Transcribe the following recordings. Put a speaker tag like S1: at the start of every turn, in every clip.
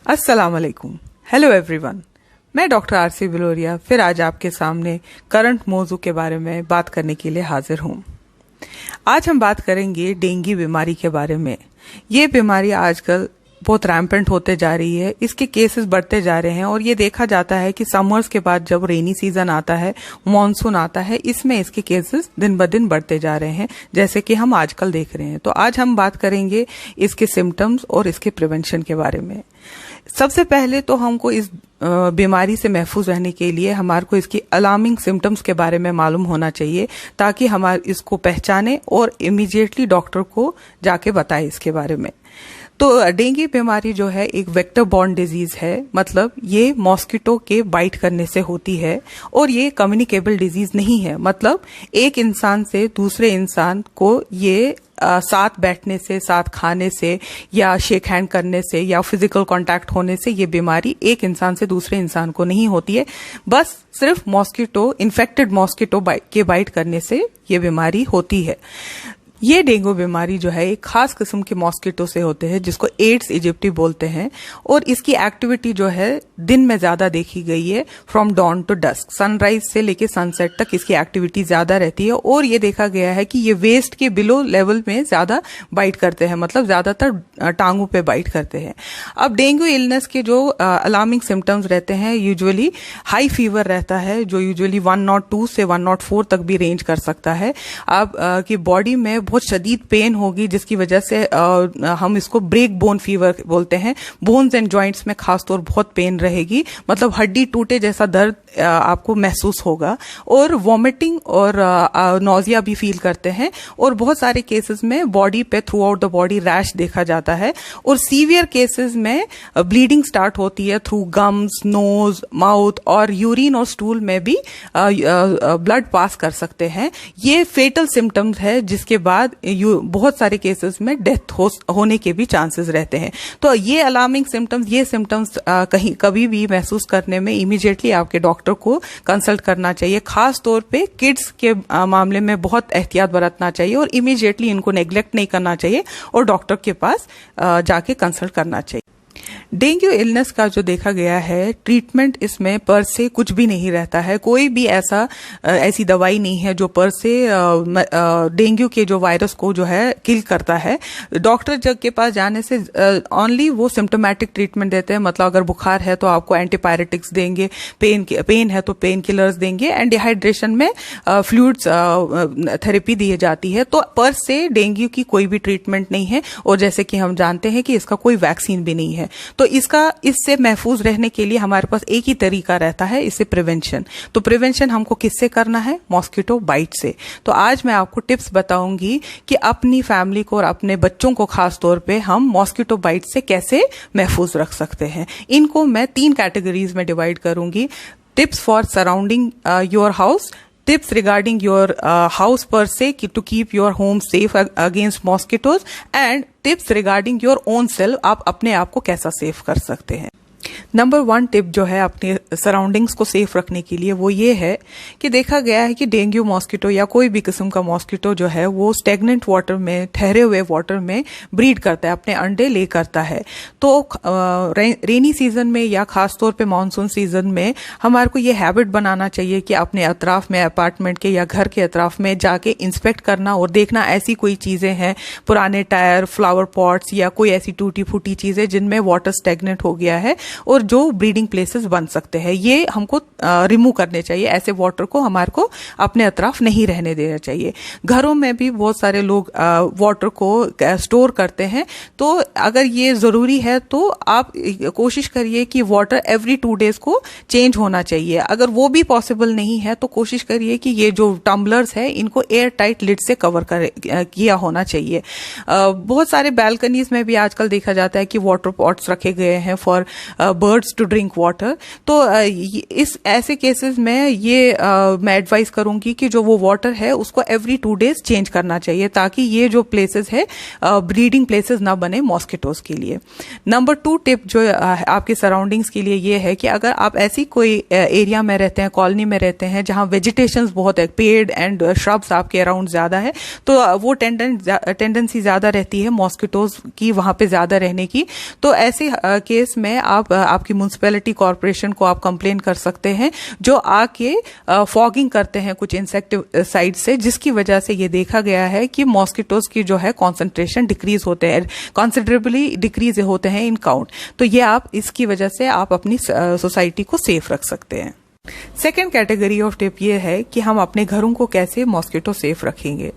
S1: अस्सलाम वालेकुम। Hello everyone, मैं डॉक्टर आरसी बिलोरिया फिर आज आपके सामने करंट मौजू के बारे में बात करने के लिए हाजिर हूँ। आज हम बात करेंगे डेंगू बीमारी के बारे में। ये बीमारी आजकल बहुत रैम्पेंट होते जा रही है, इसके केसेस बढ़ते जा रहे हैं और ये देखा जाता है कि समर्स के बाद जब रेनी सीजन आता है, मॉनसून आता है, इसमें इसके केसेस दिन ब दिन बढ़ते जा रहे हैं, जैसे कि हम आजकल देख रहे हैं। तो आज हम बात करेंगे इसके सिम्टम्स और इसके प्रिवेंशन के बारे में। सबसे पहले तो हमको इस बीमारी से महफूज रहने के लिए हमारे को इसकी अलार्मिंग सिम्टम्स के बारे में मालूम होना चाहिए, ताकि हम इसको पहचाने और इमीडिएटली डॉक्टर को जाके बताएं इसके बारे में। तो डेंगू बीमारी जो है एक वेक्टर बॉर्न डिजीज है, मतलब ये मॉस्किटो के बाइट करने से होती है और ये कम्युनिकेबल डिजीज नहीं है। मतलब एक इंसान से दूसरे इंसान को ये साथ बैठने से, साथ खाने से या शेक हैंड करने से या फिजिकल कांटेक्ट होने से ये बीमारी एक इंसान से दूसरे इंसान को नहीं होती है। बस सिर्फ मॉस्किटो, इन्फेक्टेड मॉस्किटो के बाइट करने से ये बीमारी होती है। ये डेंगू बीमारी जो है एक खास किस्म के मॉस्किटो से होते हैं, जिसको एड्स इजिप्टी बोलते हैं, और इसकी एक्टिविटी जो है दिन में ज्यादा देखी गई है। From dawn to dusk, sunrise से लेके सनसेट तक इसकी एक्टिविटी ज्यादा रहती है और ये देखा गया है कि ये वेस्ट के बिलो लेवल में ज्यादा बाइट करते हैं, मतलब ज्यादातर टांगों पे बाइट करते हैं। अब डेंगू इलनेस के जो अलार्मिंग सिम्टम्स रहते हैं, यूजुअली हाई फीवर रहता है, जो यूजुअली 102 से 104 तक भी रेंज कर सकता है। अब की बॉडी में बहुत शदीद पेन होगी, जिसकी वजह से हम इसको ब्रेक बोन फीवर बोलते हैं। बोन्स एंड जॉइंट्स में खासतौर बहुत पेन रहेगी, मतलब हड्डी टूटे जैसा दर्द आपको महसूस होगा, और वॉमिटिंग और नोजिया भी फील करते हैं, और बहुत सारे केसेस में बॉडी पे through out the body rash देखा जाता है, और सीवियर केसेस में ब्लीडिंग स्टार्ट होती है थ्रू गम्स, नोज, माउथ, और यूरिन और स्टूल में भी ब्लड पास कर सकते हैं। ये फेटल सिम्टम्स है, जिसके बाद बहुत सारे केसेस में डेथ होने के भी चांसेस रहते हैं। तो ये अलार्मिंग सिम्टम्स, ये सिम्टम्स कभी भी महसूस करने में इमीडिएटली आपके डॉक्टर को कंसल्ट करना चाहिए। खास तौर पे किड्स के मामले में बहुत एहतियात बरतना चाहिए और इमीडिएटली इनको नेग्लेक्ट नहीं करना चाहिए और डॉक्टर के पास जाके कंसल्ट करना चाहिए। डेंगू इलनेस का जो देखा गया है, ट्रीटमेंट इसमें पर से कुछ भी नहीं रहता है। कोई भी ऐसी दवाई नहीं है जो पर से डेंगू के जो वायरस को जो है किल करता है। डॉक्टर जग के पास जाने से ओनली वो सिम्टोमेटिक ट्रीटमेंट देते हैं, मतलब अगर बुखार है तो आपको एंटीपायरेटिक्स देंगे, पेन है तो पेन किलर्स देंगे, एंड डिहाइड्रेशन में फ्लूइड्स थेरेपी दी जाती है। तो पर से डेंगू की कोई भी ट्रीटमेंट नहीं है, और जैसे कि हम जानते हैं कि इसका कोई वैक्सीन भी नहीं है। तो इससे महफूज रहने के लिए हमारे पास एक ही तरीका रहता है, इससे प्रिवेंशन। तो प्रिवेंशन हमको किससे करना है? मॉस्किटो बाइट से। तो आज मैं आपको टिप्स बताऊंगी कि अपनी फैमिली को और अपने बच्चों को खास तौर पे हम मॉस्किटो बाइट से कैसे महफूज रख सकते हैं। इनको मैं 3 कैटेगरीज में डिवाइड करूंगी। Tips for surrounding your house, tips regarding your house per se to keep your home safe against mosquitoes, and tips regarding your own self, आप अपने आप को कैसा सेफ कर सकते हैं। नंबर 1 टिप जो है अपने सराउंडिंग्स को सेफ रखने के लिए, वो ये है कि देखा गया है कि डेंगू मॉस्किटो या कोई भी किस्म का मॉस्किटो जो है वो स्टेगनेंट वाटर में, ठहरे हुए वाटर में ब्रीड करता है, अपने अंडे ले करता है। तो रेनी सीजन में या खास तौर पे मानसून सीजन में हमारे को ये हैबिट बनाना चाहिए कि अपने अतराफ में, अपार्टमेंट के या घर के अतराफ में जाके इंस्पेक्ट करना और देखना ऐसी कोई चीजें हैं, पुराने टायर, फ्लावर पॉट्स या कोई ऐसी टूटी फूटी चीजें जिनमें वाटर स्टेगनेंट हो गया है और जो ब्रीडिंग प्लेसेस बन सकते हैं, ये हमको रिमूव करने चाहिए। ऐसे वाटर को हमारे को अपने अतराफ नहीं रहने देना चाहिए। घरों में भी बहुत सारे लोग वाटर को स्टोर करते हैं, तो अगर ये जरूरी है तो आप कोशिश करिए कि वाटर एवरी 2 डेज को चेंज होना चाहिए। अगर वो भी पॉसिबल नहीं है तो कोशिश करिए कि ये जो टम्बलर्स है इनको एयर टाइट लिड से कवर किया होना चाहिए। बहुत सारे बैल्कनीज में भी आजकल देखा जाता है कि वाटर पॉट्स रखे गए हैं for birds to drink water. तो इस ऐसे केसेस में ये मैं एडवाइस करूंगी कि जो वो वाटर है उसको एवरी 2 days चेंज करना चाहिए, ताकि ये जो प्लेसेस है ब्रीडिंग प्लेसेस ना बने मॉस्किटोज के लिए। नंबर 2 टिप जो आपके सराउंडिंग्स के लिए ये है कि अगर आप ऐसी कोई एरिया में रहते हैं, कॉलोनी में रहते हैं जहां वेजिटेशंस बहुत है, पेड़ एंड श्रब्स आपके अराउंड ज्यादा है, तो वो टेंडेंसी ज्यादा रहती है मॉस्किटोज की वहां पे ज्यादा रहने की। तो ऐसे केस में आप आपकी म्युनिसिपैलिटी कॉर्पोरेशन को आप कंप्लेन कर सकते हैं, जो आके फॉगिंग करते हैं कुछ इंसेक्टिसाइड से, जिसकी वजह से ये देखा गया है कि मॉस्किटोज की जो है कॉन्सेंट्रेशन डिक्रीज होते हैं, कंसिडरेबली डिक्रीज होते हैं इन काउंट। तो ये आप इसकी वजह से आप अपनी सोसाइटी को सेफ रख सकते हैं। सेकेंड कैटेगरी ऑफ टिप ये है कि हम अपने घरों को कैसे मॉस्किटो सेफ रखेंगे।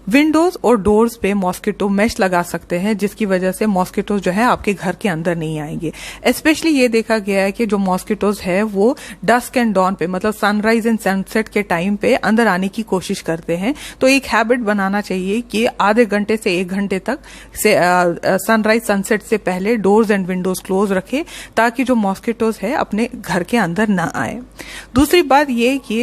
S1: विंडोज और डोर्स पे मॉस्किटो मैश लगा सकते हैं, जिसकी वजह से मॉस्किटोज जो है आपके घर के अंदर नहीं आएंगे। स्पेशली ये देखा गया है कि जो मॉस्किटोज है वो डस्क एंड डॉन पे, मतलब सनराइज एंड सनसेट के टाइम पे अंदर आने की कोशिश करते हैं। तो एक हैबिट बनाना चाहिए कि आधे घंटे से 1 घंटे तक से सनराइज सनसेट से पहले डोर्स एंड विंडोज क्लोज रखे, ताकि जो मॉस्किटोज है अपने घर के अंदर ना आए। दूसरी बात ये कि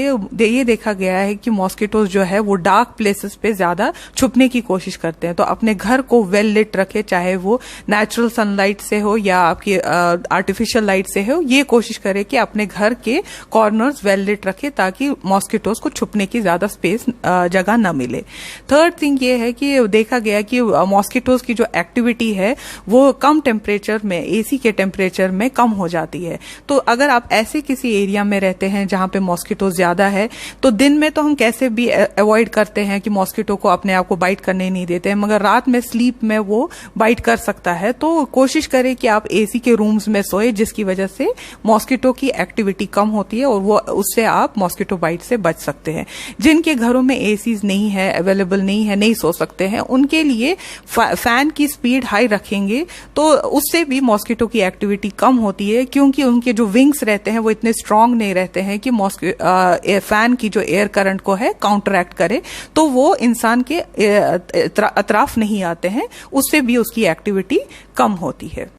S1: ये देखा गया है कि मॉस्किटोज जो है वो डार्क प्लेसेस पे ज्यादा छुपने की कोशिश करते हैं। तो अपने घर को वेल लिट रखे, चाहे वो नेचुरल सनलाइट से हो या आपकी आर्टिफिशियल लाइट से हो, ये कोशिश करे कि अपने घर के कॉर्नर्स वेल लिट रखे, ताकि मॉस्किटोज को छुपने की ज्यादा स्पेस जगह न मिले। थर्ड थिंग ये है कि देखा गया कि मॉस्किटोज की जो एक्टिविटी है वो कम टेम्परेचर में, एसी के टेम्परेचर में कम हो जाती है। तो अगर आप ऐसे किसी एरिया में रहते हैं जहां पे मॉस्किटो ज्यादा है, तो दिन में तो हम कैसे भी अवॉइड करते हैं कि मॉस्किटो को अपने आप को बाइट करने नहीं देते हैं, मगर रात में स्लीप में वो बाइट कर सकता है। तो कोशिश करें कि आप एसी के रूम्स में सोए, जिसकी वजह से मॉस्किटो की एक्टिविटी कम होती है और वो उससे आप मॉस्किटो बाइट से बच सकते हैं। जिनके घरों में एसीज नहीं है, अवेलेबल नहीं है, नहीं सो सकते हैं, उनके लिए फैन की स्पीड हाई रखेंगे, तो उससे भी मॉस्किटो की एक्टिविटी कम होती है, क्योंकि उनके जो विंग्स रहते हैं वो इतने स्ट्रांग नहीं रहते हैं कि फैन की जो एयर करंट को है काउंटरैक्ट करे, तो वो इंसान के अतराफ नहीं आते हैं, उससे भी उसकी एक्टिविटी कम होती है।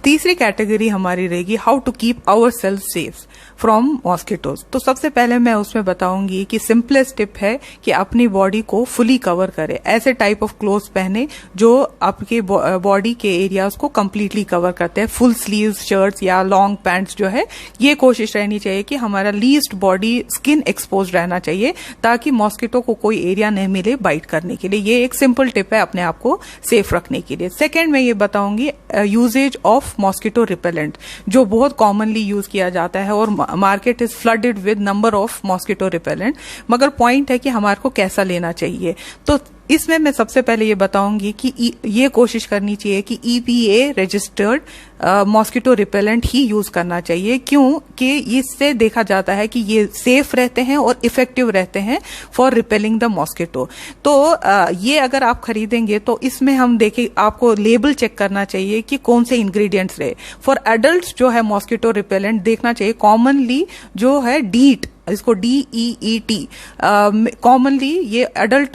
S1: तीसरी कैटेगरी हमारी रहेगी how to keep ourself safe from mosquitoes. तो सबसे पहले मैं उसमें बताऊंगी कि सिंपलेस्ट टिप है कि अपनी बॉडी को फुली कवर करें। ऐसे टाइप ऑफ क्लोथ्स पहने जो आपके बॉडी के एरियाज को कंप्लीटली कवर करते हैं। फुल स्लीव्स शर्ट्स या लॉन्ग पैंट्स जो है, ये कोशिश रहनी चाहिए कि हमारा लीस्ट बॉडी स्किन एक्सपोज रहना चाहिए, ताकि मॉस्किटो को कोई एरिया नहीं मिले बाइट करने के लिए। ये एक सिंपल टिप है अपने आप को सेफ रखने के लिए। सेकेंड मैं ये बताऊंगी यूजेज ऑफ मॉस्किटो रिपेलेंट, जो बहुत कॉमनली यूज किया जाता है और market is flooded with number of mosquito repellent. मगर पॉइंट है कि हमारे को कैसा लेना चाहिए। तो इसमें मैं सबसे पहले ये बताऊंगी कि ये कोशिश करनी चाहिए कि EPA रजिस्टर्ड मॉस्किटो रिपेलेंट ही यूज करना चाहिए, क्योंकि इससे देखा जाता है कि ये सेफ रहते हैं और इफेक्टिव रहते हैं फॉर रिपेलिंग द मॉस्किटो। तो ये अगर आप खरीदेंगे तो इसमें हम देखें, आपको लेबल चेक करना चाहिए कि कौन से इंग्रेडिएंट्स रहे। फॉर एडल्ट जो है मॉस्किटो रिपेलेंट देखना चाहिए कॉमनली जो है DEET, इसको DEET कॉमनली ये एडल्ट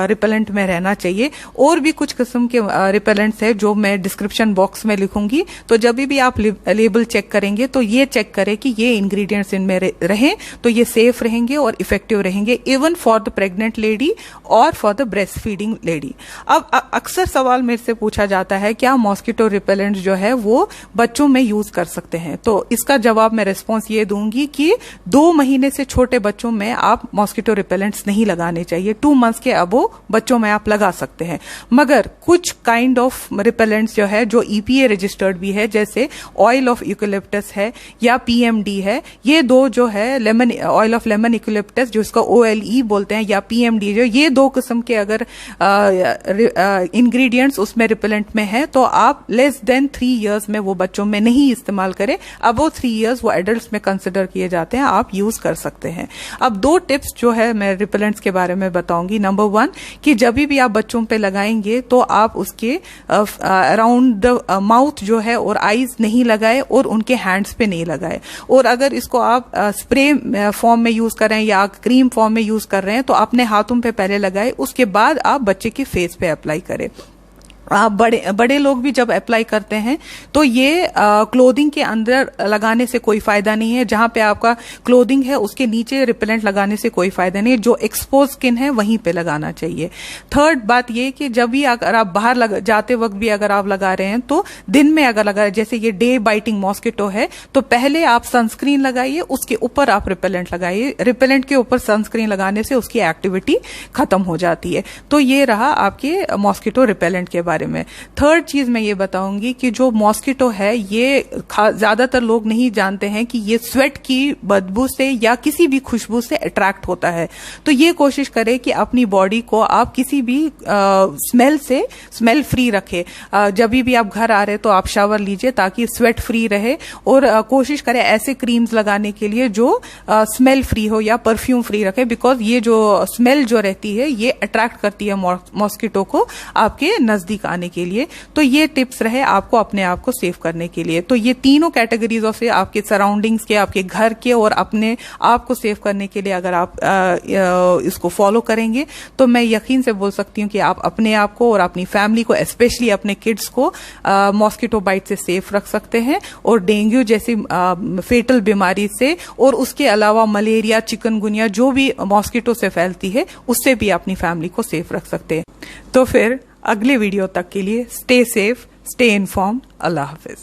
S1: रिपेलेंट में रहना चाहिए। और भी कुछ किस्म के रिपेलेंट्स है जो मैं डिस्क्रिप्शन बॉक्स में लिखूंगी। तो जब भी आप लेबल चेक करेंगे तो ये चेक करें कि ये इंग्रेडिएंट्स इनमें रहें, तो ये सेफ रहेंगे और इफेक्टिव रहेंगे, even for the pregnant lady और for the breast feeding lady. अब अक्सर सवाल मेरे से पूछा जाता है क्या मॉस्किटो रिपेलेंट जो है वो बच्चों में यूज कर सकते हैं। तो इसका जवाब मैं रिस्पॉन्स ये दूंगी कि 2 महीने से छोटे बच्चों में आप मॉस्किटो रिपेलेंट्स नहीं लगाने चाहिए। 2 मंथ्स के अबो बच्चों में आप लगा सकते हैं। मगर कुछ काइंड ऑफ रिपेलेंट्स जो है जो EPA रजिस्टर्ड भी है, जैसे ऑयल ऑफ यूकेलिप्टस है या PMD है, ये 2 जो है lemon oil of lemon eucalyptus जो इसका OLE बोलते हैं, या PMD जो, ये 2 किस्म के अगर इंग्रेडिएंट्स उसमें रिपेलेंट में है तो आप लेस देन 3 इयर्स में वो बच्चों में नहीं इस्तेमाल करें। अबो 3 इयर्स वो एडल्ट्स में कंसिडर किए जाते हैं, आप यूज कर सकते हैं। अब 2 टिप्स जो है मैं रिपेलेंट्स के बारे में बताऊंगी। नंबर 1 कि जब भी आप बच्चों पे लगाएंगे तो आप उसके अराउंड द माउथ जो है और आईज नहीं लगाए और उनके हैंड्स पे नहीं लगाए। और अगर इसको आप स्प्रे फॉर्म में यूज कर रहे हैं या क्रीम फॉर्म में यूज कर रहे हैं तो अपने हाथों पे पहले लगाए, उसके बाद आप बच्चे के फेस पे अप्लाई करें। बड़े लोग भी जब अप्लाई करते हैं तो ये क्लोथिंग के अंदर लगाने से कोई फायदा नहीं है। जहां पे आपका क्लोथिंग है उसके नीचे रिपेलेंट लगाने से कोई फायदा नहीं है। जो एक्सपोज स्किन है वहीं पे लगाना चाहिए। थर्ड बात ये कि जब भी अगर आप बाहर जाते वक्त भी अगर आप लगा रहे हैं तो दिन में अगर लगा रहे हैं, जैसे ये डे बाइटिंग मॉस्किटो है, तो पहले आप सनस्क्रीन लगाइए, उसके ऊपर आप रिपेलेंट लगाइए। रिपेलेंट के ऊपर सनस्क्रीन लगाने से उसकी एक्टिविटी खत्म हो जाती है। तो ये रहा आपके मॉस्किटो रिपेलेंट के बारे में। थर्ड चीज मैं ये बताऊंगी कि जो मॉस्किटो है ये ज्यादातर लोग नहीं जानते हैं कि ये स्वेट की बदबू से या किसी भी खुशबू से अट्रैक्ट होता है। तो ये कोशिश करें कि अपनी बॉडी को आप किसी भी स्मेल फ्री रखे। जब भी आप घर आ रहे तो आप शावर लीजिए ताकि स्वेट फ्री रहे, और कोशिश करें ऐसे क्रीम्स लगाने के लिए जो स्मेल फ्री हो या परफ्यूम फ्री रखे, बिकॉज ये जो स्मेल जो रहती है ये अट्रैक्ट करती है मॉस्किटो को आपके नजदीक आने के लिए। तो ये टिप्स रहे आपको अपने आप को सेव करने के लिए। तो ये तीनों कैटेगरीज से आपके सराउंडिंग्स के, आपके घर के और अपने आप को सेव करने के लिए अगर आप इसको फॉलो करेंगे तो मैं यकीन से बोल सकती हूँ कि आप अपने आप को और अपनी फैमिली को, स्पेशली अपने किड्स को मॉस्किटो बाइट से सेफ रख सकते हैं, और डेंगू जैसी फेटल बीमारी से और उसके अलावा मलेरिया, चिकनगुनिया जो भी मॉस्किटो से फैलती है उससे भी अपनी फैमिली को सेफ रख सकते हैं। तो फिर अगले वीडियो तक के लिए स्टे सेफ, स्टे इन्फॉर्म्ड। अल्लाह हाफिज।